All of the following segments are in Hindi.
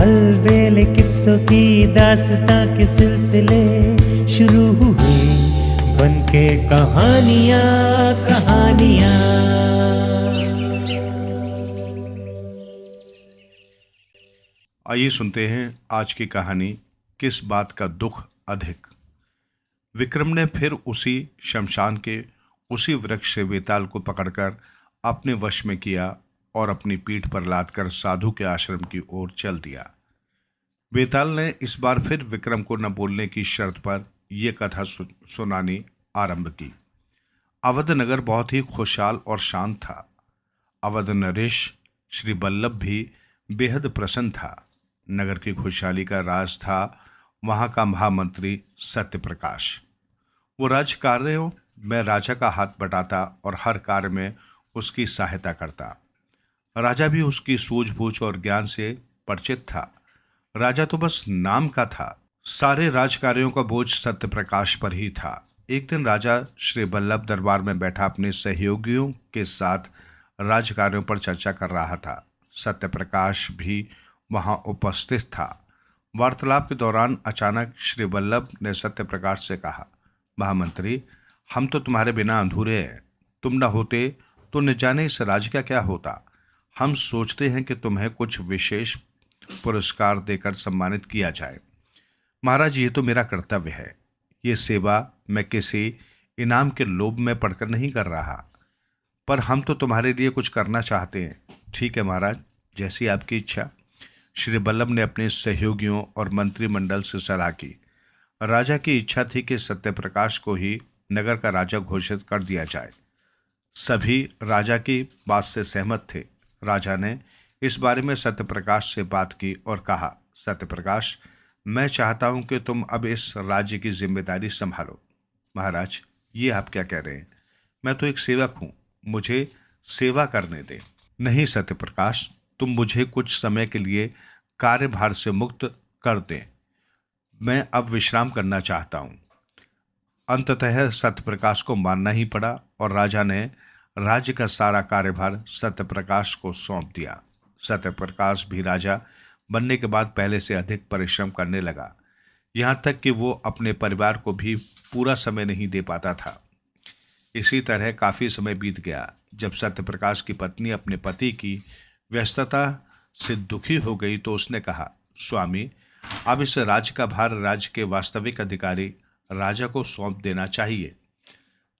अलबेले किस्सों की दास्तां के सिलसिले शुरू हुए, बनके कहानियां कहानियां। आइए सुनते हैं आज की कहानी, किस बात का दुख अधिक। विक्रम ने फिर उसी शमशान के उसी वृक्ष से वेताल को पकड़कर अपने वश में किया और अपनी पीठ पर लादकर साधु के आश्रम की ओर चल दिया। वेताल ने इस बार फिर विक्रम को न बोलने की शर्त पर यह कथा सुनानी आरंभ की। अवध नगर बहुत ही खुशहाल और शांत था। अवध नरेश श्री वल्लभ भी बेहद प्रसन्न था। नगर की खुशहाली का राज था वहां का महामंत्री सत्यप्रकाश। वो राज कार्यों में राजा का हाथ बटाता और हर कार्य में उसकी सहायता करता। राजा भी उसकी सूझबूझ और ज्ञान से परिचित था। राजा तो बस नाम का था, सारे राजकार्यों का बोझ सत्यप्रकाश पर ही था। एक दिन राजा श्री वल्लभ दरबार में बैठा अपने सहयोगियों के साथ राजकार्यों पर चर्चा कर रहा था। सत्यप्रकाश भी वहां उपस्थित था। वार्तालाप के दौरान अचानक श्री वल्लभ ने सत्यप्रकाश से कहा, महामंत्री, हम तो तुम्हारे बिना अधूरे हैं। तुम न होते तो न जाने इस राज्य का क्या होता। हम सोचते हैं कि तुम्हें कुछ विशेष पुरस्कार देकर सम्मानित किया जाए। महाराज, ये तो मेरा कर्तव्य है। ये सेवा मैं किसी इनाम के लोभ में पड़कर नहीं कर रहा, पर हम तो तुम्हारे लिए कुछ करना चाहते हैं। ठीक है महाराज, जैसी आपकी इच्छा। श्री वल्लभ ने अपने सहयोगियों और मंत्रिमंडल से सलाह की। राजा की इच्छा थी कि सत्यप्रकाश को ही नगर का राजा घोषित कर दिया जाए। सभी राजा की बात से सहमत थे। राजा ने इस बारे में सत्यप्रकाश से बात की और कहा, सत्यप्रकाश, मैं चाहता हूं कि तुम अब इस राज्य की जिम्मेदारी संभालो। महाराज, ये आप क्या कह रहे हैं? मैं तो एक सेवक हूं, मुझे सेवा करने दें। नहीं सत्यप्रकाश, तुम मुझे कुछ समय के लिए कार्यभार से मुक्त कर दें। मैं अब विश्राम करना चाहता हूं। अंततः सत्यप्रकाश को मानना ही पड़ा और राजा ने राज्य का सारा कार्यभार सत्यप्रकाश को सौंप दिया। सत्यप्रकाश भी राजा बनने के बाद पहले से अधिक परिश्रम करने लगा। यहाँ तक कि वो अपने परिवार को भी पूरा समय नहीं दे पाता था। इसी तरह काफी समय बीत गया। जब सत्यप्रकाश की पत्नी अपने पति की व्यस्तता से दुखी हो गई तो उसने कहा, स्वामी, अब इस राज्य का भार राज्य के वास्तविक अधिकारी राजा को सौंप देना चाहिए।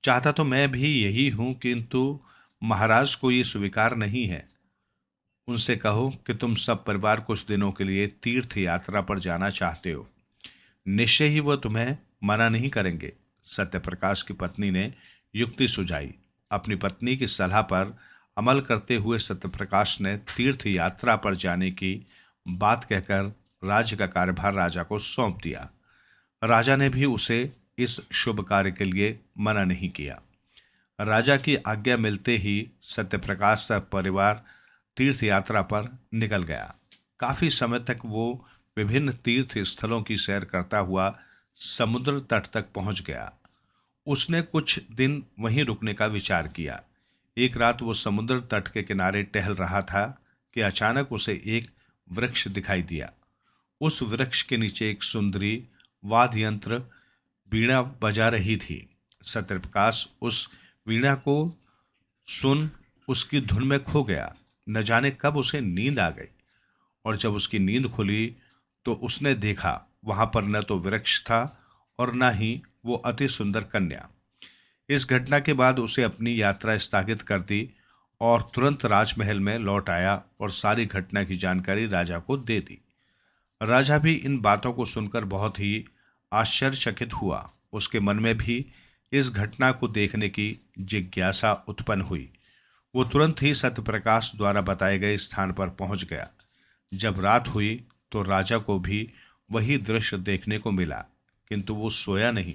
चाहता तो मैं भी यही हूं, किंतु महाराज को ये स्वीकार नहीं है। उनसे कहो कि तुम सब परिवार कुछ दिनों के लिए तीर्थ यात्रा पर जाना चाहते हो। निश्चय ही वो तुम्हें मना नहीं करेंगे। सत्यप्रकाश की पत्नी ने युक्ति सुझाई। अपनी पत्नी की सलाह पर अमल करते हुए सत्यप्रकाश ने तीर्थ यात्रा पर जाने की बात कहकर राज्य का कार्यभार राजा को सौंप दिया। राजा ने भी उसे इस शुभ कार्य के लिए मना नहीं किया। राजा की आज्ञा मिलते ही सत्यप्रकाश का परिवार तीर्थ यात्रा पर निकल गया। काफी समय तक वो विभिन्न तीर्थ स्थलों की सैर करता हुआ समुद्र तट तक पहुंच गया। उसने कुछ दिन वहीं रुकने का विचार किया। एक रात वो समुद्र तट के किनारे टहल रहा था कि अचानक उसे एक वृक्ष दिखाई दिया। उस वृक्ष के नीचे एक सुंदरी वाद्य यंत्र वीणा बजा रही थी। सत्यप्रकाश उस वीणा को सुन उसकी धुन में खो गया। न जाने कब उसे नींद आ गई और जब उसकी नींद खुली तो उसने देखा वहां पर न तो वृक्ष था और न ही वो अति सुंदर कन्या। इस घटना के बाद उसे अपनी यात्रा स्थगित कर दी और तुरंत राजमहल में लौट आया और सारी घटना की जानकारी राजा को दे दी। राजा भी इन बातों को सुनकर बहुत ही आश्चर्यचकित हुआ। उसके मन में भी इस घटना को देखने की जिज्ञासा उत्पन्न हुई। वो तुरंत ही सत्यप्रकाश द्वारा बताए गए स्थान पर पहुंच गया। जब रात हुई तो राजा को भी वही दृश्य देखने को मिला, किंतु वो सोया नहीं।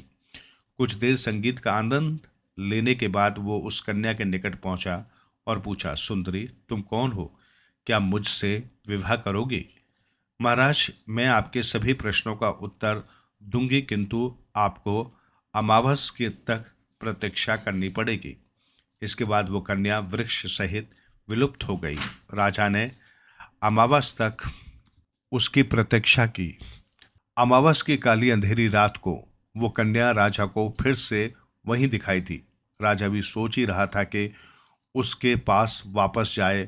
कुछ देर संगीत का आनंद लेने के बाद वो उस कन्या के निकट पहुंचा और पूछा, सुंदरी, तुम कौन हो? क्या मुझसे विवाह करोगी? महाराज, मैं आपके सभी प्रश्नों का उत्तर दूंगी, किंतु आपको अमावस के तक प्रतीक्षा करनी पड़ेगी। इसके बाद वो कन्या वृक्ष सहित विलुप्त हो गई। राजा ने अमावस तक उसकी प्रतीक्षा की। अमावस की काली अंधेरी रात को वो कन्या राजा को फिर से वहीं दिखाई थी। राजा भी सोच ही रहा था कि उसके पास वापस जाए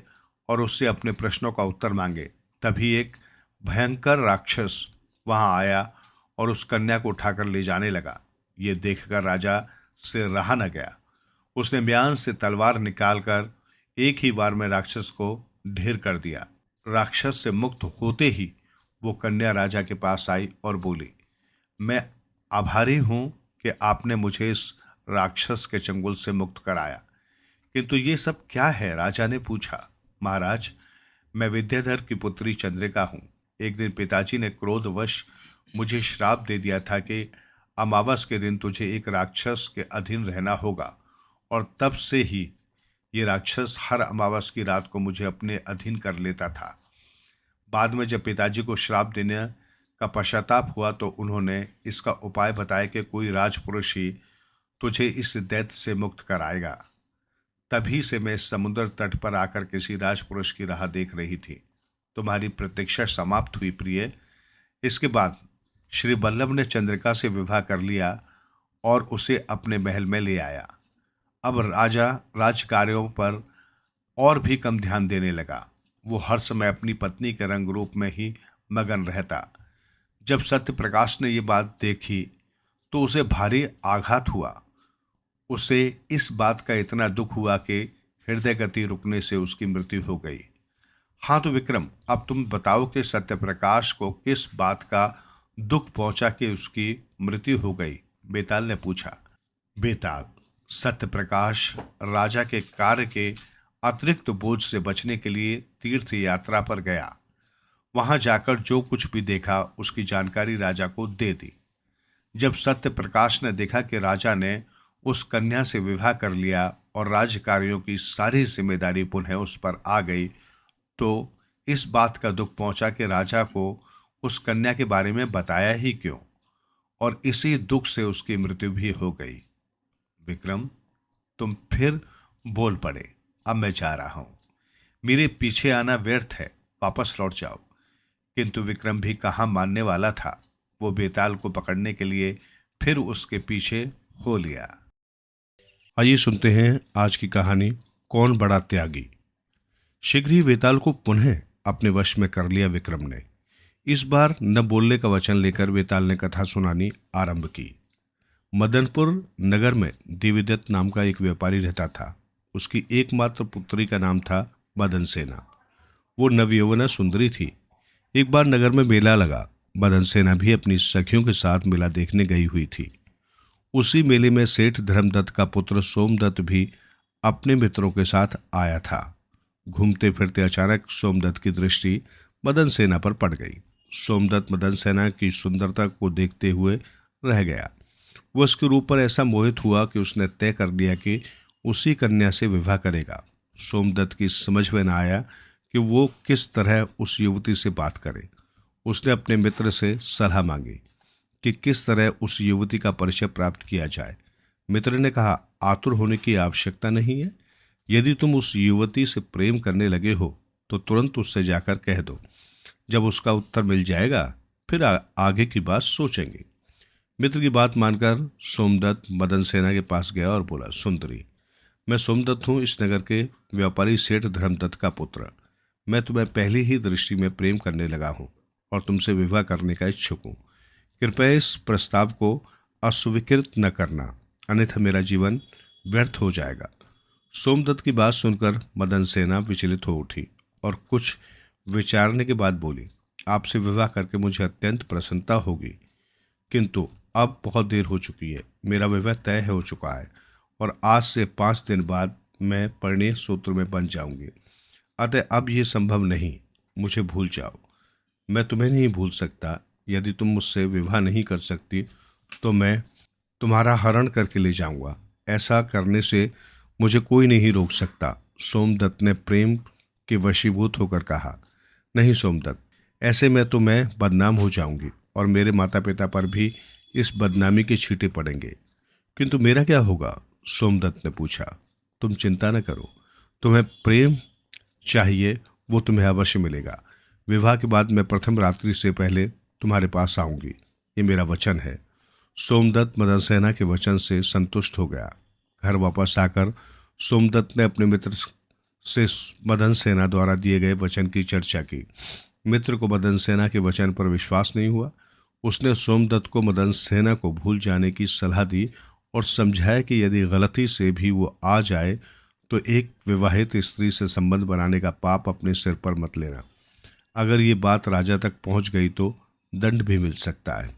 और उससे अपने प्रश्नों का उत्तर मांगे। तभी एक भयंकर राक्षस वहां आया और उस कन्या को उठाकर ले जाने लगा। ये देखकर राजा से रहा न गया। उसने म्यान से तलवार निकालकर एक ही बार में राक्षस को ढेर कर दिया। राक्षस से मुक्त होते ही वो कन्या राजा के पास आई और बोली, मैं आभारी हूं कि आपने मुझे इस राक्षस के चंगुल से मुक्त कराया। किंतु ये सब क्या है? राजा ने पूछा। महाराज, मैं विद्याधर की पुत्री चंद्रिका हूं। एक दिन पिताजी ने क्रोधवश मुझे श्राप दे दिया था कि अमावस के दिन तुझे एक राक्षस के अधीन रहना होगा, और तब से ही ये राक्षस हर अमावस की रात को मुझे अपने अधीन कर लेता था। बाद में जब पिताजी को श्राप देने का पश्चाताप हुआ तो उन्होंने इसका उपाय बताया कि कोई राजपुरुष ही तुझे इस दैत्य से मुक्त कराएगा। तभी से मैं समुद्र तट पर आकर किसी राजपुरुष की राह देख रही थी। तुम्हारी प्रतीक्षा समाप्त हुई प्रिय। इसके बाद श्री वल्लभ ने चंद्रिका से विवाह कर लिया और उसे अपने महल में ले आया। अब राजा राजकार्यों पर और भी कम ध्यान देने लगा। वो हर समय अपनी पत्नी के रंग रूप में ही मगन रहता। जब सत्य प्रकाश ने ये बात देखी तो उसे भारी आघात हुआ। उसे इस बात का इतना दुख हुआ कि हृदय गति रुकने से उसकी मृत्यु हो गई। हाँ तो विक्रम, अब तुम बताओ कि सत्यप्रकाश को किस बात का दुख पहुंचा कि उसकी मृत्यु हो गई? बेताल ने पूछा। बेताल, सत्यप्रकाश राजा के कार्य के अतिरिक्त बोझ से बचने के लिए तीर्थ यात्रा पर गया। वहां जाकर जो कुछ भी देखा उसकी जानकारी राजा को दे दी। जब सत्यप्रकाश ने देखा कि राजा ने उस कन्या से विवाह कर लिया और राजकार्यों की सारी जिम्मेदारी पुनः उस पर आ गई, तो इस बात का दुख पहुंचा कि राजा को उस कन्या के बारे में बताया ही क्यों, और इसी दुख से उसकी मृत्यु भी हो गई। विक्रम, तुम फिर बोल पड़े। अब मैं जा रहा हूं, मेरे पीछे आना व्यर्थ है, वापस लौट जाओ। किंतु विक्रम भी कहाँ मानने वाला था। वो बेताल को पकड़ने के लिए फिर उसके पीछे हो लिया। आइए सुनते हैं आज की कहानी, कौन बड़ा त्यागी। शीघ्र ही बेताल को पुनः अपने वश में कर लिया विक्रम ने। इस बार न बोलने का वचन लेकर बेताल ने कथा सुनानी आरंभ की। मदनपुर नगर में देवीदत्त नाम का एक व्यापारी रहता था। उसकी एकमात्र पुत्री का नाम था मदन सेना। वो नवयौवना सुंदरी थी। एक बार नगर में मेला लगा। मदन सेना भी अपनी सखियों के साथ मेला देखने गई हुई थी। उसी मेले में सेठ धर्मदत्त का पुत्र सोमदत्त भी अपने मित्रों के साथ आया था। घूमते फिरते अचानक सोमदत्त की दृष्टि मदन सेना पर पड़ गई। सोमदत्त मदन सेना की सुंदरता को देखते हुए रह गया। वह उसके रूप पर ऐसा मोहित हुआ कि उसने तय कर लिया कि उसी कन्या से विवाह करेगा। सोमदत्त की समझ में न आया कि वो किस तरह उस युवती से बात करे। उसने अपने मित्र से सलाह मांगी कि किस तरह उस युवती का परिचय प्राप्त किया जाए। मित्र ने कहा, आतुर होने की आवश्यकता नहीं है। यदि तुम उस युवती से प्रेम करने लगे हो तो तुरंत उससे जाकर कह दो। जब उसका उत्तर मिल जाएगा फिर आगे की बात सोचेंगे। मित्र की बात मानकर सोमदत्त मदन सेना के पास गया और बोला, सुंदरी, मैं सोमदत्त हूँ, इस नगर के व्यापारी सेठ धर्मदत्त का पुत्र। मैं तुम्हें पहली ही दृष्टि में प्रेम करने लगा हूँ और तुमसे विवाह करने का इच्छुक हूँ। कृपया इस प्रस्ताव को अस्वीकृत न करना, अन्यथा मेरा जीवन व्यर्थ हो जाएगा। सोमदत्त की बात सुनकर मदन सेना विचलित हो उठी और कुछ विचारने के बाद बोली, आपसे विवाह करके मुझे अत्यंत प्रसन्नता होगी, किंतु अब बहुत देर हो चुकी है। मेरा विवाह तय हो चुका है और आज से 5 दिन बाद मैं परिणय सूत्र में बन जाऊंगी। अतः अब ये संभव नहीं। मुझे भूल जाओ। मैं तुम्हें नहीं भूल सकता। यदि तुम मुझसे विवाह नहीं कर सकती तो मैं तुम्हारा हरण करके ले जाऊंगा। ऐसा करने से मुझे कोई नहीं रोक सकता। सोमदत्त ने प्रेम के वशीभूत होकर कहा, नहीं सोमदत्त, ऐसे में तो मैं बदनाम हो जाऊंगी और मेरे माता पिता पर भी इस बदनामी के छींटे पड़ेंगे। किंतु मेरा क्या होगा? सोमदत्त ने पूछा। तुम चिंता न करो, तुम्हें प्रेम चाहिए वो तुम्हें अवश्य मिलेगा। विवाह के बाद मैं प्रथम रात्रि से पहले तुम्हारे पास आऊंगी, ये मेरा वचन है। सोमदत्त मदन सेना के वचन से संतुष्ट हो गया। घर वापस आकर सोमदत्त ने अपने मित्र से मदन सेना द्वारा दिए गए वचन की चर्चा की। मित्र को मदन सेना के वचन पर विश्वास नहीं हुआ। उसने सोमदत्त को मदन सेना को भूल जाने की सलाह दी और समझाया कि यदि गलती से भी वो आ जाए तो एक विवाहित स्त्री से संबंध बनाने का पाप अपने सिर पर मत लेना। अगर ये बात राजा तक पहुंच गई तो दंड भी मिल सकता है।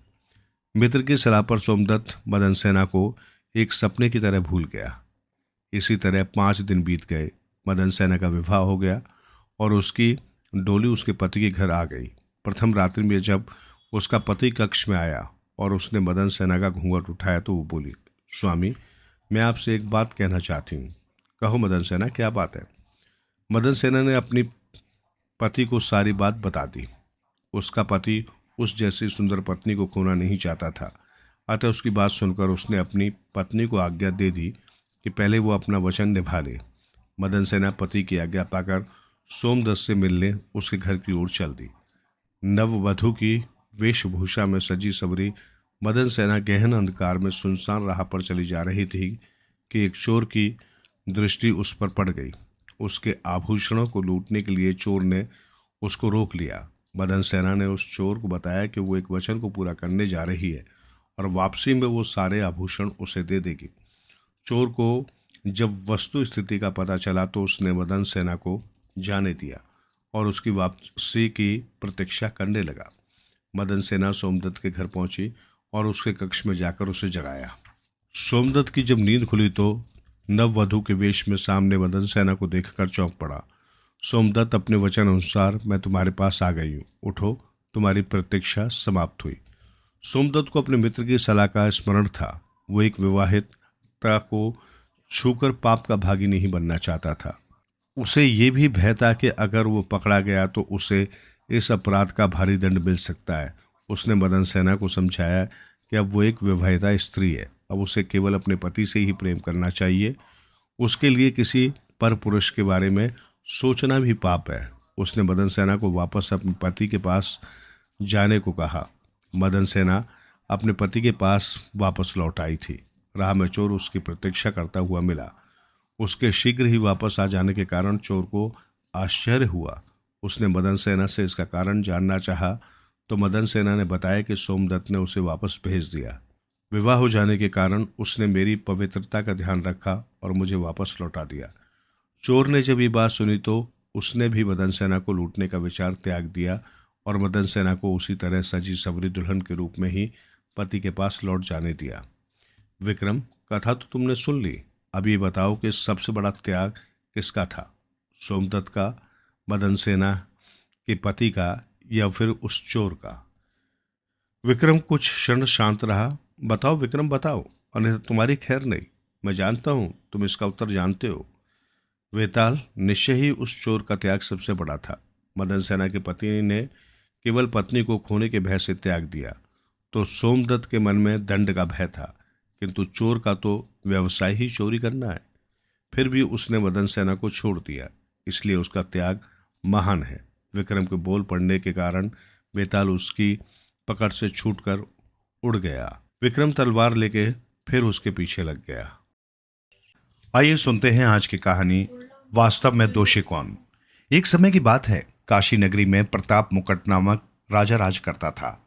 मित्र की सलाह पर सोमदत्त मदन सेना को एक सपने की तरह भूल गया। इसी तरह 5 दिन बीत गए। मदन सेना का विवाह हो गया और उसकी डोली उसके पति के घर आ गई। प्रथम रात्रि में जब उसका पति कक्ष में आया और उसने मदन सेना का घूंघट उठाया तो वो बोली, स्वामी, मैं आपसे एक बात कहना चाहती हूँ। कहो मदन सेना, क्या बात है? मदन सेना ने अपनी पति को सारी बात बता दी। उसका पति उस जैसी सुंदर पत्नी को खोना नहीं चाहता था, अतः उसकी बात सुनकर उसने अपनी पत्नी को आज्ञा दे दी कि पहले वो अपना वचन निभा ले। मदन सेना पति की आज्ञा पाकर सोमदत्त से मिलने उसके घर की ओर चल दी। नववधू की वेशभूषा में सजी सवरी मदन सेना गहन अंधकार में सुनसान राह पर चली जा रही थी कि एक चोर की दृष्टि उस पर पड़ गई। उसके आभूषणों को लूटने के लिए चोर ने उसको रोक लिया। मदन सेना ने उस चोर को बताया कि वो एक वचन को पूरा करने जा रही है और वापसी में वो सारे आभूषण उसे दे देगी। चोर को जब वस्तु स्थिति का पता चला तो उसने मदन सेना को जाने दिया और उसकी वापसी की प्रतीक्षा करने लगा। मदन सेना सोमदत्त के घर पहुंची और उसके कक्ष में जाकर उसे जगाया। सोमदत्त की जब नींद खुली तो नववधू के वेश में सामने मदन सेना को देखकर चौंक पड़ा। सोमदत्त, अपने वचन अनुसार मैं तुम्हारे पास आ गई हूँ, उठो, तुम्हारी प्रतीक्षा समाप्त हुई। सोमदत्त को अपने मित्र की सलाह का स्मरण था। वो एक विवाहिता को छूकर पाप का भागी नहीं बनना चाहता था। उसे ये भी भय था कि अगर वो पकड़ा गया तो उसे इस अपराध का भारी दंड मिल सकता है। उसने मदन सेना को समझाया कि अब वो एक विवाहिता स्त्री है, अब उसे केवल अपने पति से ही प्रेम करना चाहिए। उसके लिए किसी पर पुरुष के बारे में सोचना भी पाप है। उसने मदन सेना को वापस अपने पति के पास जाने को कहा। मदन सेना अपने पति के पास वापस लौट आई थी। राह में चोर उसकी प्रतीक्षा करता हुआ मिला। उसके शीघ्र ही वापस आ जाने के कारण चोर को आश्चर्य हुआ। उसने मदन सेना से इसका कारण जानना चाहा तो मदन सेना ने बताया कि सोमदत्त ने उसे वापस भेज दिया। विवाह हो जाने के कारण उसने मेरी पवित्रता का ध्यान रखा और मुझे वापस लौटा दिया। चोर ने जब ये बात सुनी तो उसने भी मदन सेना को लूटने का विचार त्याग दिया और मदन सेना को उसी तरह सजी सवरी दुल्हन के रूप में ही पति के पास लौट जाने दिया। विक्रम, कथा तो तुमने सुन ली, अब ये बताओ कि सबसे बड़ा त्याग किसका था, सोमदत्त का, मदन सेना के पति का, या फिर उस चोर का? विक्रम कुछ क्षण शांत रहा। बताओ विक्रम, बताओ, अन्यथा तुम्हारी खैर नहीं। मैं जानता हूं तुम इसका उत्तर जानते हो। वेताल, निश्चय ही उस चोर का त्याग सबसे बड़ा था। मदन सेना के पति ने केवल पत्नी को खोने के भय से त्याग दिया तो सोमदत्त के मन में दंड का भय था, किंतु चोर का तो व्यवसाय ही चोरी करना है। फिर भी उसने मदन सेना को छोड़ दिया, इसलिए उसका त्याग महान है। विक्रम के बोल पड़ने के कारण बेताल उसकी पकड़ से छूटकर उड़ गया। विक्रम तलवार लेके फिर उसके पीछे लग गया। आइए सुनते हैं आज की कहानी, वास्तव में दोषी कौन। एक समय की बात है, काशी नगरी में प्रताप मुकुट नामक राजा राज करता था।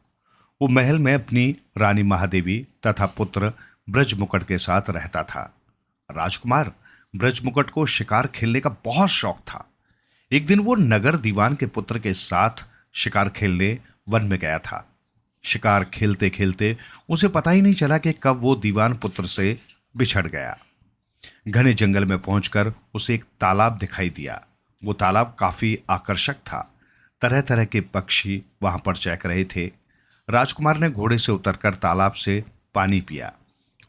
वो महल में अपनी रानी महादेवी तथा पुत्र ब्रज मुकुट के साथ रहता था। राजकुमार ब्रज मुकुट को शिकार खेलने का बहुत शौक था। एक दिन वो नगर दीवान के पुत्र के साथ शिकार खेलने वन में गया था। शिकार खेलते खेलते उसे पता ही नहीं चला कि कब वो दीवान पुत्र से बिछड़ गया। घने जंगल में पहुंचकर उसे एक तालाब दिखाई दिया। वो तालाब काफी आकर्षक था। तरह तरह के पक्षी वहां पर चहक रहे थे। राजकुमार ने घोड़े से उतरकर तालाब से पानी पिया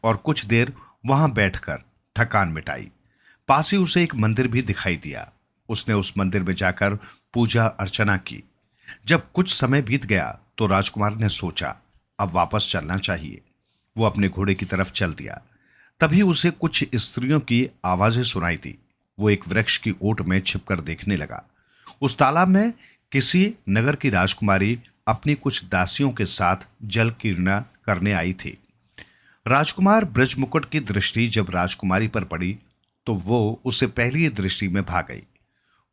और कुछ देर वहां बैठकर थकान मिटाई। पास ही उसे एक मंदिर भी दिखाई दिया। उसने उस मंदिर में जाकर पूजा अर्चना की। जब कुछ समय बीत गया तो राजकुमार ने सोचा अब वापस चलना चाहिए। वो अपने घोड़े की तरफ चल दिया। तभी उसे कुछ स्त्रियों की आवाजें सुनाई दी। वो एक वृक्ष की ओट में छिपकर देखने लगा। उस तालाब में किसी नगर की राजकुमारी अपनी कुछ दासियों के साथ जल क्रीड़ा करने आई थी। राजकुमार ब्रजमुकुट की दृष्टि जब राजकुमारी पर पड़ी तो वो उसे पहली ही दृष्टि में भाग गई।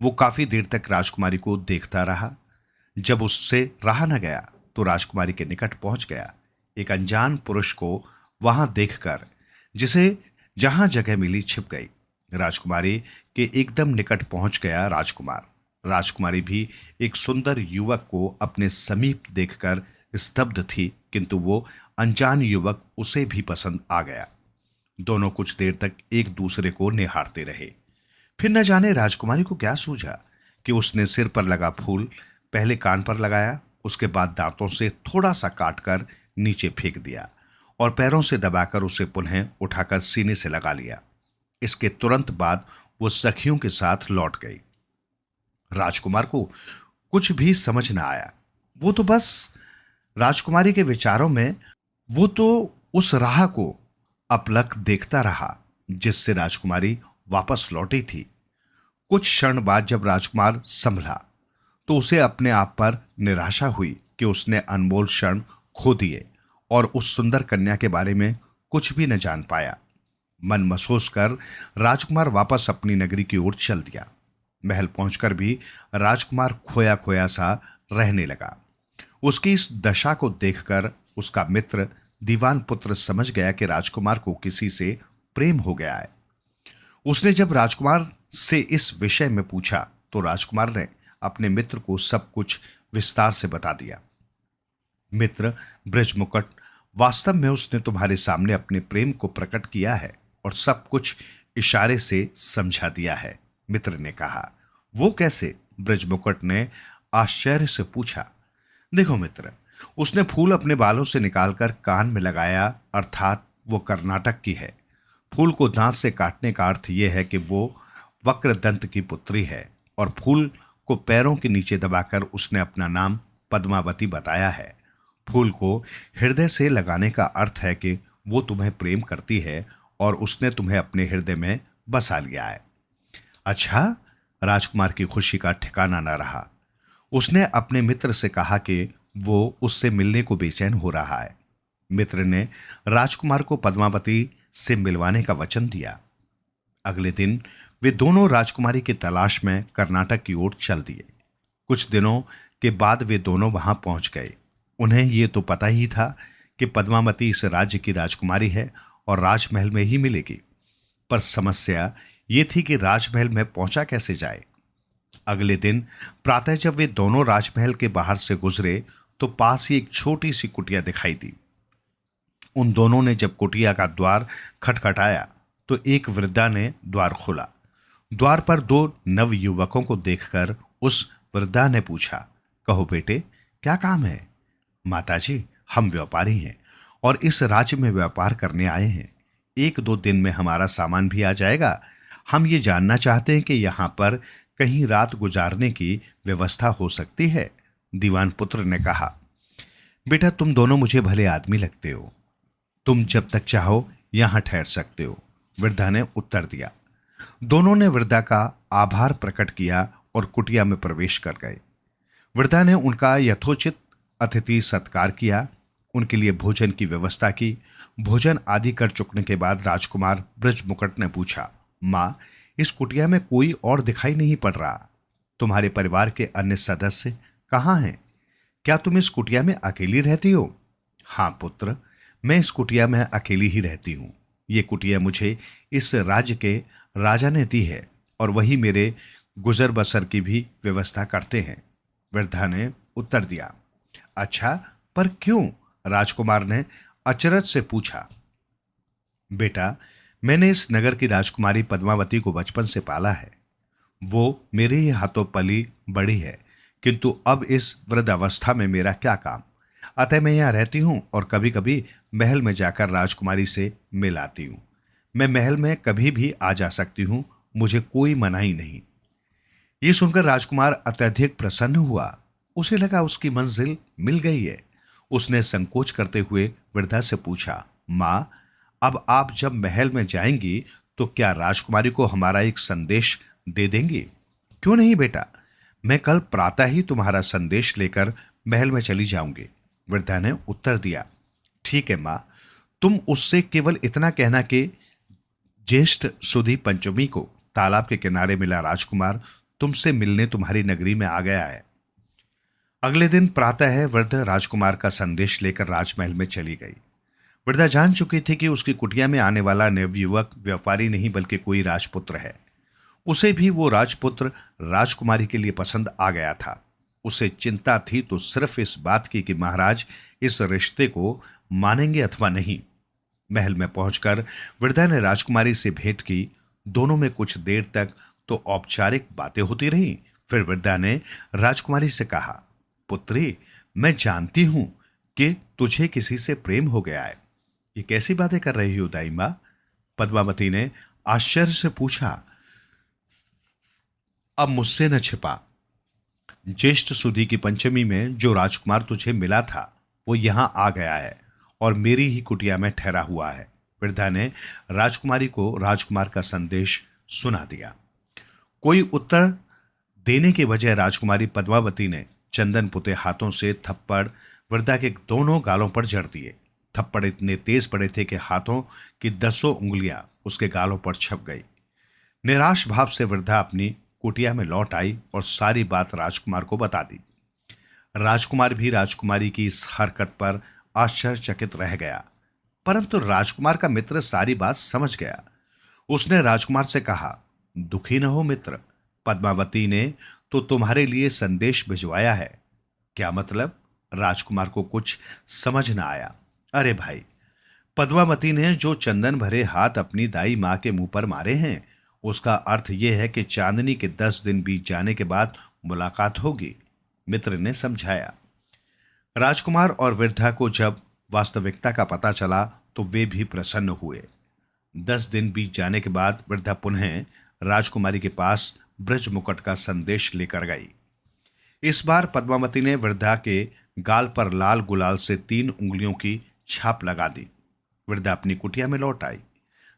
वो काफी देर तक राजकुमारी को देखता रहा। जब उससे रहा न गया तो राजकुमारी के निकट पहुंच गया। एक अनजान पुरुष को वहां देखकर जिसे जहां जगह मिली छिप गई। राजकुमारी के एकदम निकट पहुंच गया राजकुमार। राजकुमारी भी एक सुंदर युवक को अपने समीप देखकर स्तब्ध थी, किंतु वो अनजान युवक उसे भी पसंद आ गया। दोनों कुछ देर तक एक दूसरे को निहारते रहे। फिर न जाने राजकुमारी को क्या सूझा कि उसने सिर पर लगा फूल पहले कान पर लगाया, उसके बाद दांतों से थोड़ा सा काटकर नीचे फेंक दिया और पैरों से दबाकर उसे पुनः उठाकर सीने से लगा लिया। इसके तुरंत बाद वो सखियों के साथ लौट गई। राजकुमार को कुछ भी समझ न आया। वो तो बस राजकुमारी के विचारों में वो तो उस राह को अपलक देखता रहा जिससे राजकुमारी वापस लौटी थी। कुछ क्षण बाद जब राजकुमार संभला तो उसे अपने आप पर निराशा हुई कि उसने अनमोल क्षण खो दिए और उस सुंदर कन्या के बारे में कुछ भी न जान पाया। मन महसूस कर राजकुमार वापस अपनी नगरी की ओर चल दिया। महल पहुंचकर भी राजकुमार खोया खोया सा रहने लगा। उसकी इस दशा को देखकर उसका मित्र दीवान पुत्र समझ गया कि राजकुमार को किसी से प्रेम हो गया है। उसने जब राजकुमार से इस विषय में पूछा तो राजकुमार ने अपने मित्र को सब कुछ विस्तार से बता दिया। मित्र ब्रजमुकुट, वास्तव में उसने तुम्हारे सामने अपने प्रेम को प्रकट किया है और सब कुछ इशारे से समझा दिया है, मित्र ने कहा। वो कैसे? ब्रजमुकुट ने आश्चर्य से पूछा। देखो मित्र, उसने फूल अपने बालों से निकालकर कान में लगाया, अर्थात वो कर्नाटक की है। फूल को दांत से काटने का अर्थ यह है कि वो वक्रदंत की पुत्री है, और फूल को पैरों के नीचे दबाकर उसने अपना नाम पद्मावती बताया है। फूल को हृदय से लगाने का अर्थ है कि वो तुम्हें प्रेम करती है और उसने तुम्हें अपने हृदय में बसा लिया है। अच्छा, राजकुमार की खुशी का ठिकाना न रहा। उसने अपने मित्र से कहा कि वो उससे मिलने को बेचैन हो रहा है। मित्र ने राजकुमार को पद्मावती से मिलवाने का वचन दिया। अगले दिन वे दोनों राजकुमारी की तलाश में कर्नाटक की ओर चल दिए। कुछ दिनों के बाद वे दोनों वहां पहुंच गए। उन्हें ये तो पता ही था कि पद्मावती इस राज्य की राजकुमारी है और राजमहल में ही मिलेगी, पर समस्या ये थी कि राजमहल में पहुंचा कैसे जाए। अगले दिन प्रातः जब वे दोनों राजमहल के बाहर से गुजरे तो पास ही एक छोटी सी कुटिया दिखाई दी। उन दोनों ने जब कुटिया का द्वार खटखटाया तो एक वृद्धा ने द्वार खोला। द्वार पर दो नव युवकों को देखकर उस वृद्धा ने पूछा, कहो बेटे, क्या काम है? माताजी, हम व्यापारी हैं और इस राज्य में व्यापार करने आए हैं। 1-2 दिन में हमारा सामान भी आ जाएगा। हम ये जानना चाहते हैं कि यहाँ पर कहीं रात गुजारने की व्यवस्था हो सकती है। दीवान पुत्र ने कहा, बेटा, तुम दोनों मुझे भले आदमी लगते हो, तुम जब तक चाहो यहां ठहर सकते हो, वृद्धा ने उत्तर दिया। दोनों ने वृद्धा का आभार प्रकट किया और कुटिया में प्रवेश कर गए। वृद्धा ने उनका यथोचित अतिथि सत्कार किया, उनके लिए भोजन की व्यवस्था की। भोजन आदि कर चुकने के बाद राजकुमार ब्रजमुकुट ने पूछा, माँ, इस कुटिया में कोई और दिखाई नहीं पड़ रहा। तुम्हारे परिवार के अन्य सदस्य कहाँ हैं? क्या तुम इस कुटिया में अकेली रहती हो? हाँ पुत्र, मैं इस कुटिया में अकेली ही रहती हूँ। ये कुटिया मुझे इस राज्य के राजा ने दी है और वही मेरे गुजर बसर की भी व्यवस्था करते हैं, वृद्धा ने उत्तर दिया। अच्छा, पर क्यों? राजकुमार ने अचरज से पूछा। बेटा, मैंने इस नगर की राजकुमारी पद्मावती को बचपन से पाला है। वो मेरे ही हाथों पली बड़ी है, किंतु अब इस वृद्धावस्था में मेरा क्या काम। अतः मैं यहाँ रहती हूँ और कभी कभी महल में जाकर राजकुमारी से मिल आती हूँ। मैं महल में कभी भी आ जा सकती हूँ, मुझे कोई मनाही नहीं। ये सुनकर राजकुमार अत्यधिक प्रसन्न हुआ। उसे लगा उसकी मंजिल मिल गई है। उसने संकोच करते हुए वृद्धा से पूछा, माँ, अब आप जब महल में जाएंगी तो क्या राजकुमारी को हमारा एक संदेश दे देंगी? क्यों नहीं बेटा, मैं कल प्रातः ही तुम्हारा संदेश लेकर महल में चली जाऊंगी। वृद्धा ने उत्तर दिया। ठीक है मां, तुम उससे केवल इतना कहना कि ज्येष्ठ सुदी पंचमी को तालाब के किनारे मिला राजकुमार तुमसे मिलने तुम्हारी नगरी में आ गया है। अगले दिन प्रातः वृद्ध राजकुमार का संदेश लेकर राजमहल में चली गई। वृद्धा जान चुकी थी कि उसकी कुटिया में आने वाला नवयुवक व्यापारी नहीं बल्कि कोई राजपुत्र है। उसे भी वो राजपुत्र राजकुमारी के लिए पसंद आ गया था। उसे चिंता थी तो सिर्फ इस बात की कि महाराज इस रिश्ते को मानेंगे अथवा नहीं। महल में पहुंचकर वृद्धा ने राजकुमारी से भेंट की। दोनों में कुछ देर तक तो औपचारिक बातें होती रहीं। फिर वृद्धा ने राजकुमारी से कहा, पुत्री, मैं जानती हूं कि तुझे किसी से प्रेम हो गया है। ये कैसी बातें कर रही हो दाई मां? पद्मावती ने आश्चर्य से पूछा। अब मुझसे न छिपा। ज्येष्ठ सुदी की पंचमी में जो राजकुमार तुझे मिला था वो यहां आ गया है और मेरी ही कुटिया में ठहरा हुआ है। वृद्धा ने राजकुमारी को राजकुमार का संदेश सुना दिया। कोई उत्तर देने के बजाय राजकुमारी पद्मावती ने चंदन पुते हाथों से थप्पड़ वृद्धा के दोनों गालों पर जड़ दिए। थप्पड़ इतने तेज पड़े थे कि हाथों की 10 उंगलियां उसके गालों पर छप गई। निराश भाव से वृद्धा अपनी कुटिया में लौट आई और सारी बात राजकुमार को बता दी। राजकुमार भी राजकुमारी की इस हरकत पर आश्चर्यचकित रह गया, परंतु राजकुमार का मित्र सारी बात समझ गया। उसने राजकुमार से कहा, दुखी न हो मित्र, पद्मावती ने तो तुम्हारे लिए संदेश भिजवाया है। क्या मतलब? राजकुमार को कुछ समझ न आया। अरे भाई, पद्मावती ने जो चंदन भरे हाथ अपनी दाई मां के मुंह पर मारे हैं उसका अर्थ यह है कि चांदनी के 10 दिन बीत जाने के बाद मुलाकात होगी, मित्र ने समझाया। राजकुमार और वृद्धा को जब वास्तविकता का पता चला तो वे भी प्रसन्न हुए। 10 दिन बीत जाने के बाद वृद्धा पुनः राजकुमारी के पास ब्रज मुकुट का संदेश लेकर गई। इस बार पद्मावती ने वृद्धा के गाल पर लाल गुलाल से 3 उंगलियों की छाप लगा दी। वृद्धा अपनी कुटिया में लौट आई।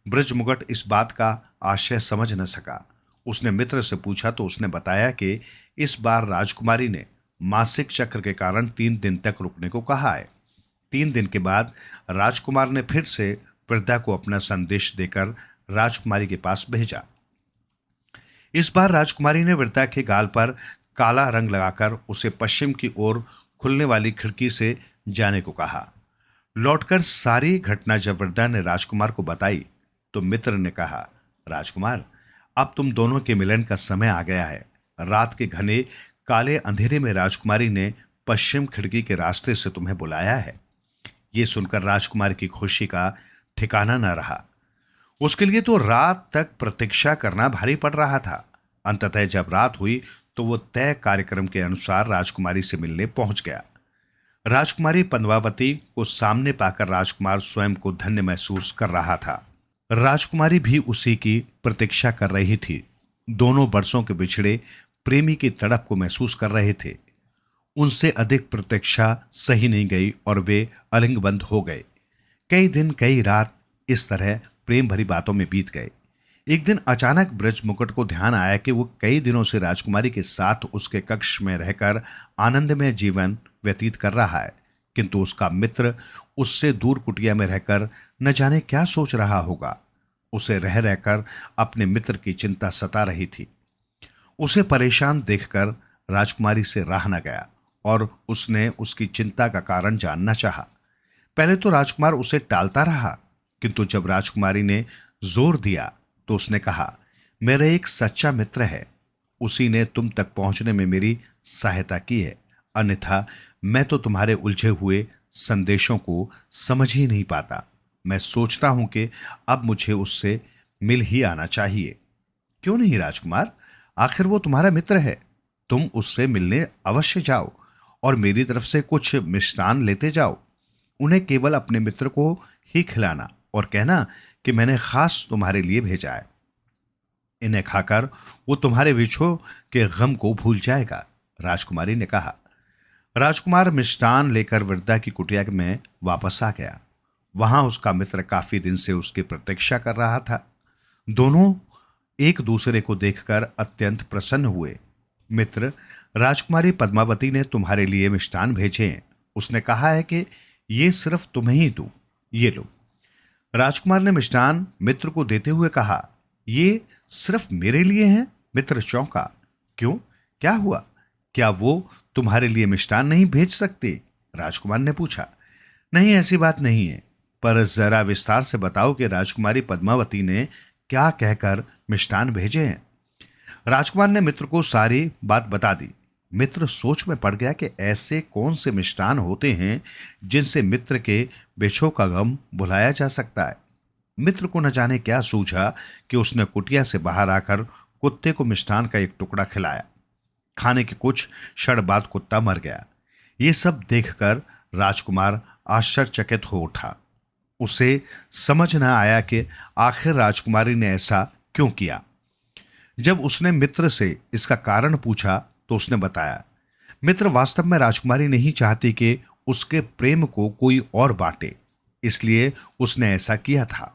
ब्रज मुकुट इस बात का आशय समझ न सका। उसने मित्र से पूछा तो उसने बताया कि इस बार राजकुमारी ने मासिक चक्र के कारण 3 दिन तक रुकने को कहा है। 3 दिन के बाद राजकुमार ने फिर से वृद्धा को अपना संदेश देकर राजकुमारी के पास भेजा। इस बार राजकुमारी ने वृद्धा के गाल पर काला रंग लगाकर उसे पश्चिम की ओर खुलने वाली खिड़की से जाने को कहा। लौटकर सारी घटना जब वृद्धा ने राजकुमार को बताई तो मित्र ने कहा, राजकुमार, अब तुम दोनों के मिलन का समय आ गया है। रात के घने काले अंधेरे में राजकुमारी ने पश्चिम खिड़की के रास्ते से तुम्हें बुलाया है। ये सुनकर राजकुमार की खुशी का ठिकाना न रहा। उसके लिए तो रात तक प्रतीक्षा करना भारी पड़ रहा था। अंततः जब रात हुई तो वो तय कार्यक्रम के अनुसार राजकुमारी से मिलने पहुंच गया। राजकुमारी पद्मावती को सामने पाकर राजकुमार स्वयं को धन्य महसूस कर रहा था। राजकुमारी भी उसी की प्रतीक्षा कर रही थी। दोनों बरसों के बिछड़े प्रेमी की तड़प को महसूस कर रहे थे। उनसे अधिक प्रतीक्षा सही नहीं गई और वे अलिंगबंद हो गए। कई दिन कई रात इस तरह प्रेम भरी बातों में बीत गए। एक दिन अचानक ब्रज मुकुट को ध्यान आया कि वो कई दिनों से राजकुमारी के साथ उसके कक्ष में रहकर आनंदमय जीवन व्यतीत कर रहा है, किंतु उसका मित्र उससे दूर कुटिया में रहकर न जाने क्या सोच रहा होगा। उसे रह रहकर अपने मित्र की चिंता सता रही थी। उसे परेशान देखकर राजकुमारी से रहा न गया और उसने उसकी चिंता का कारण जानना चाहा। पहले तो राजकुमार उसे टालता रहा, किंतु जब राजकुमारी ने जोर दिया तो उसने कहा, मेरा एक सच्चा मित्र है, उसी ने तुम तक पहुंचने में मेरी सहायता की है, अन्यथा मैं तो तुम्हारे उलझे हुए संदेशों को समझ ही नहीं पाता। मैं सोचता हूं कि अब मुझे उससे मिल ही आना चाहिए। क्यों नहीं राजकुमार, आखिर वो तुम्हारा मित्र है। तुम उससे मिलने अवश्य जाओ और मेरी तरफ से कुछ मिष्टान लेते जाओ। उन्हें केवल अपने मित्र को ही खिलाना और कहना कि मैंने खास तुम्हारे लिए भेजा है। इन्हें खाकर वो तुम्हारे विछोह के गम को भूल जाएगा, राजकुमारी ने कहा। राजकुमार मिष्टान लेकर वृद्धा की कुटिया में वापस आ गया। वहां उसका मित्र काफी दिन से उसकी प्रतीक्षा कर रहा था। दोनों एक दूसरे को देखकर अत्यंत प्रसन्न हुए। मित्र, राजकुमारी पद्मावती ने तुम्हारे लिए मिष्ठान भेजे हैं। उसने कहा है कि ये सिर्फ तुम्हें ही दूं। ये लो। राजकुमार ने मिष्ठान मित्र को देते हुए कहा, ये सिर्फ मेरे लिए हैं? मित्र चौंका। क्यों, क्या हुआ? क्या वो तुम्हारे लिए मिष्ठान नहीं भेज सकते? राजकुमार ने पूछा। नहीं, ऐसी बात नहीं है, पर जरा विस्तार से बताओ कि राजकुमारी पद्मावती ने क्या कहकर मिष्ठान भेजे हैं। राजकुमार ने मित्र को सारी बात बता दी। मित्र सोच में पड़ गया कि ऐसे कौन से मिष्ठान होते हैं जिनसे मित्र के बेछो का गम भुलाया जा सकता है। मित्र को न जाने क्या सूझा कि उसने कुटिया से बाहर आकर कुत्ते को मिष्ठान का एक टुकड़ा खिलाया। खाने के कुछ क्षण बाद कुत्ता मर गया। ये सब देखकर राजकुमार आश्चर्यचकित हो उठा। उसे समझ न आया कि आखिर राजकुमारी ने ऐसा क्यों किया। जब उसने मित्र से इसका कारण पूछा तो उसने बताया, मित्र वास्तव में राजकुमारी नहीं चाहती कि उसके प्रेम को कोई और बांटे, इसलिए उसने ऐसा किया था।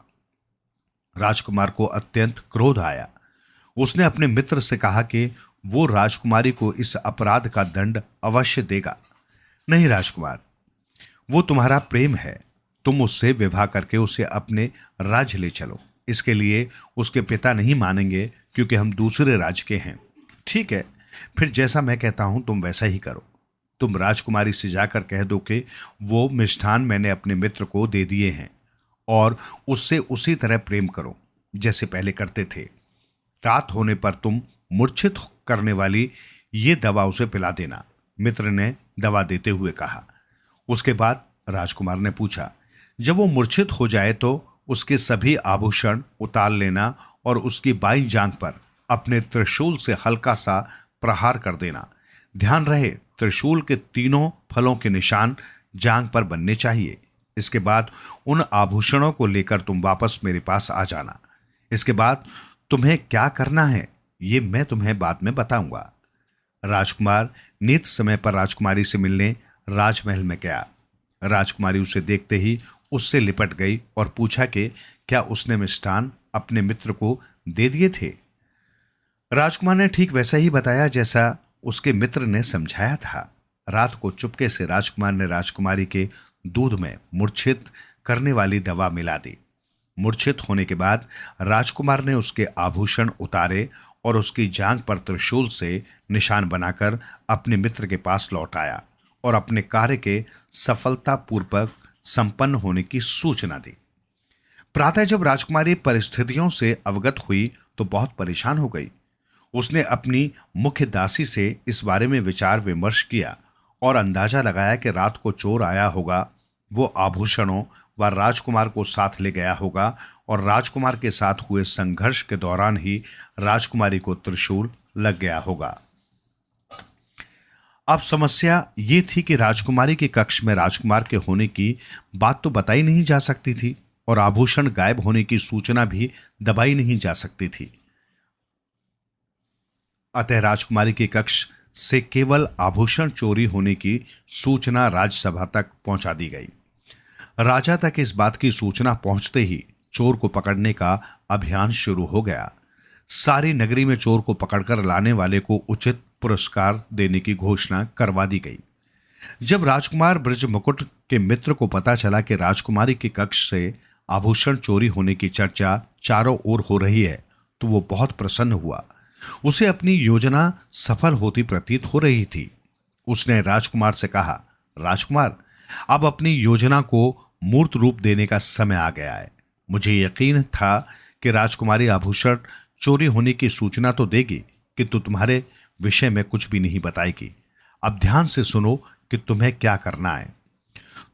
राजकुमार को अत्यंत क्रोध आया। उसने अपने मित्र से कहा कि वो राजकुमारी को इस अपराध का दंड अवश्य देगा। नहीं राजकुमार, वो तुम्हारा प्रेम है। तुम उससे विवाह करके उसे अपने राज्य ले चलो। इसके लिए उसके पिता नहीं मानेंगे क्योंकि हम दूसरे राज्य के हैं। ठीक है, फिर जैसा मैं कहता हूं तुम वैसा ही करो। तुम राजकुमारी से जाकर कह दो कि वो मिष्ठान मैंने अपने मित्र को दे दिए हैं और उससे उसी तरह प्रेम करो जैसे पहले करते थे। रात होने पर तुम मूर्छित करने वाली ये दवा उसे पिला देना। मित्र ने दवा देते हुए कहा। उसके बाद राजकुमार ने पूछा, जब वो मूर्छित हो जाए तो उसके सभी आभूषण उतार लेना और उसकी बाईं जांघ पर अपने त्रिशूल से हल्का सा प्रहार कर देना। ध्यान रहे, त्रिशूल के तीनों फलों के निशान जांघ पर बनने चाहिए। इसके बाद उन आभूषणों को लेकर तुम वापस मेरे पास आ जाना। इसके बाद तुम्हें क्या करना है ये मैं तुम्हें बाद में बताऊंगा। राजकुमार नियत समय पर राजकुमारी से मिलने राजमहल में गया। राजकुमारी उसे देखते ही उससे लिपट गई और पूछा कि क्या उसने मिष्ठान अपने मित्र को दे दिए थे। राजकुमार ने ठीक वैसा ही बताया जैसा उसके मित्र ने समझाया था। रात को चुपके से राजकुमार ने राजकुमारी के दूध में मूर्छित करने वाली दवा मिला दी। मूर्छित होने के बाद राजकुमार ने उसके आभूषण उतारे और उसकी जांघ पर त्रिशूल से निशान बनाकर अपने मित्र के पास लौट आया और अपने कार्य के सफलतापूर्वक संपन्न होने की सूचना दी। प्रातः जब राजकुमारी परिस्थितियों से अवगत हुई तो बहुत परेशान हो गई। उसने अपनी मुख्य दासी से इस बारे में विचार विमर्श किया और अंदाजा लगाया कि रात को चोर आया होगा। वो आभूषणों व राजकुमार को साथ ले गया होगा और राजकुमार के साथ हुए संघर्ष के दौरान ही राजकुमारी को त्रिशूल लग गया होगा। अब समस्या ये थी कि राजकुमारी के कक्ष में राजकुमार के होने की बात तो बताई नहीं जा सकती थी और आभूषण गायब होने की सूचना भी दबाई नहीं जा सकती थी। अतः राजकुमारी के कक्ष से केवल आभूषण चोरी होने की सूचना राज्यसभा तक पहुंचा दी गई। राजा तक इस बात की सूचना पहुंचते ही चोर को पकड़ने का अभियान शुरू हो गया। सारी नगरी में चोर को पकड़कर लाने वाले को उचित पुरस्कार देने की घोषणा करवा दी गई। जब राजकुमार ब्रजमुकुट के मित्र को पता चला कि राजकुमारी के कक्ष से आभूषण चोरी होने की चर्चा चारों ओर हो रही है तो वो बहुत प्रसन्न हुआ। उसे अपनी योजना सफल होती प्रतीत हो रही थी। उसने राजकुमार से कहा, राजकुमार, अब अपनी योजना को मूर्त रूप देने का समय आ गया है। मुझे यकीन था कि राजकुमारी आभूषण चोरी होने की सूचना तो देगी किंतु तुम्हारे विषय में कुछ भी नहीं बताएगी। अब ध्यान से सुनो कि तुम्हें क्या करना है।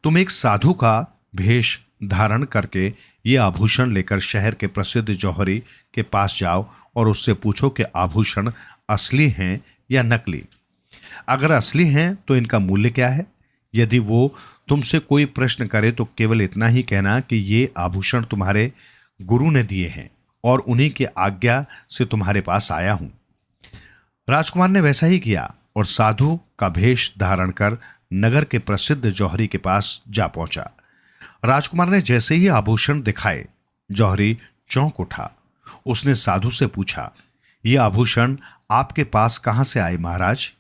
तुम एक साधु का भेष धारण करके ये आभूषण लेकर शहर के प्रसिद्ध जौहरी के पास जाओ और उससे पूछो कि आभूषण असली हैं या नकली। अगर असली हैं तो इनका मूल्य क्या है। यदि वो तुमसे कोई प्रश्न करे तो केवल इतना ही कहना कि ये आभूषण तुम्हारे गुरु ने दिए हैं और उन्हीं की आज्ञा से तुम्हारे पास आया हूं। राजकुमार ने वैसा ही किया और साधु का भेष धारण कर नगर के प्रसिद्ध जौहरी के पास जा पहुंचा। राजकुमार ने जैसे ही आभूषण दिखाए, जौहरी चौंक उठा। उसने साधु से पूछा, ये आभूषण आपके पास कहां से आए महाराज?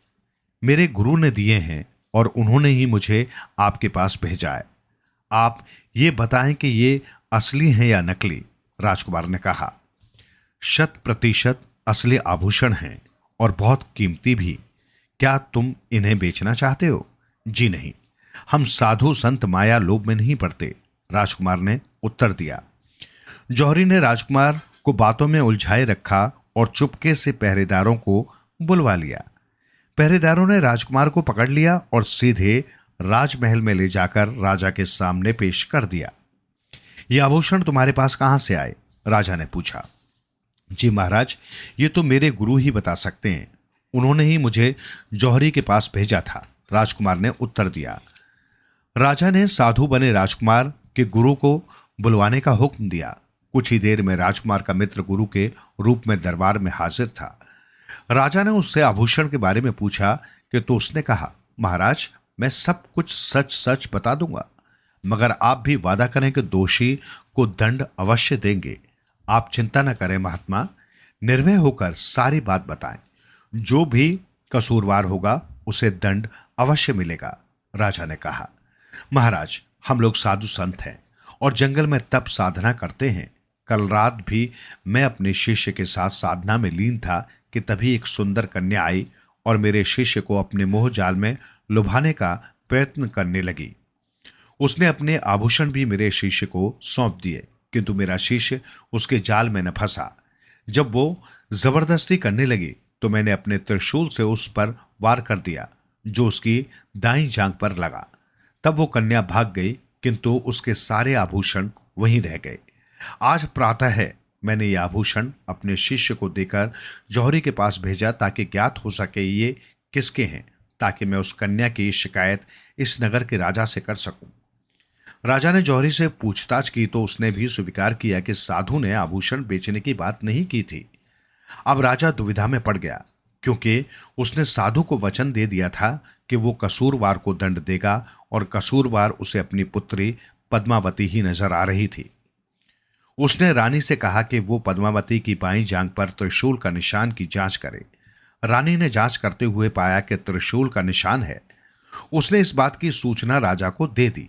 मेरे गुरु ने दिए हैं और उन्होंने ही मुझे आपके पास भेजा है। आप ये बताएं कि ये असली हैं या नकली? राजकुमार ने कहा, 100% असली आभूषण हैं और बहुत कीमती भी। क्या तुम इन्हें बेचना चाहते हो? जी नहीं, हम साधु संत माया लोभ में नहीं पड़ते, राजकुमार ने उत्तर दिया। जौहरी ने राजकुमार को बातों में उलझाए रखा और चुपके से पहरेदारों को बुलवा लिया। पहरेदारों ने राजकुमार को पकड़ लिया और सीधे राजमहल में ले जाकर राजा के सामने पेश कर दिया। ये आभूषण तुम्हारे पास कहां से आए? राजा ने पूछा। जी महाराज, ये तो मेरे गुरु ही बता सकते हैं, उन्होंने ही मुझे जौहरी के पास भेजा था, राजकुमार ने उत्तर दिया। राजा ने साधु बने राजकुमार के गुरु को बुलवाने का हुक्म दिया। कुछ ही देर में राजकुमार का मित्र गुरु के रूप में दरबार में हाजिर था। राजा ने उससे आभूषण के बारे में पूछा कि तो उसने कहा, महाराज मैं सब कुछ सच सच बता दूंगा, मगर आप भी वादा करें कि दोषी को दंड अवश्य देंगे। आप चिंता न करें महात्मा, निर्भय होकर सारी बात बताएं। जो भी कसूरवार होगा उसे दंड अवश्य मिलेगा, राजा ने कहा। महाराज, हम लोग साधु संत हैं और जंगल में तप साधना करते हैं। कल रात भी मैं अपने शिष्य के साथ साधना में लीन था कि तभी एक सुंदर कन्या आई और मेरे शिष्य को अपने मोह जाल में लुभाने का प्रयत्न करने लगी। उसने अपने आभूषण भी मेरे शिष्य को सौंप दिए, किंतु मेरा शिष्य उसके जाल में न फंसा। जब वो जबरदस्ती करने लगी तो मैंने अपने त्रिशूल से उस पर वार कर दिया, जो उसकी दाईं जांघ पर लगा। तब वो कन्या भाग गई, किंतु उसके सारे आभूषण वहीं रह गए। आज प्रातः है मैंने ये आभूषण अपने शिष्य को देकर जौहरी के पास भेजा ताकि ज्ञात हो सके ये किसके हैं, ताकि मैं उस कन्या की शिकायत इस नगर के राजा से कर सकूं। राजा ने जौहरी से पूछताछ की तो उसने भी स्वीकार किया कि साधु ने आभूषण बेचने की बात नहीं की थी। अब राजा दुविधा में पड़ गया, क्योंकि उसने साधु को वचन दे दिया था कि वो कसूरवार को दंड देगा और कसूरवार उसे अपनी पुत्री पद्मावती ही नजर आ रही थी। उसने रानी से कहा कि वो पद्मावती की बाईं जांघ पर त्रिशूल का निशान की जांच करे। रानी ने जांच करते हुए पाया कि त्रिशूल का निशान है। उसने इस बात की सूचना राजा को दे दी।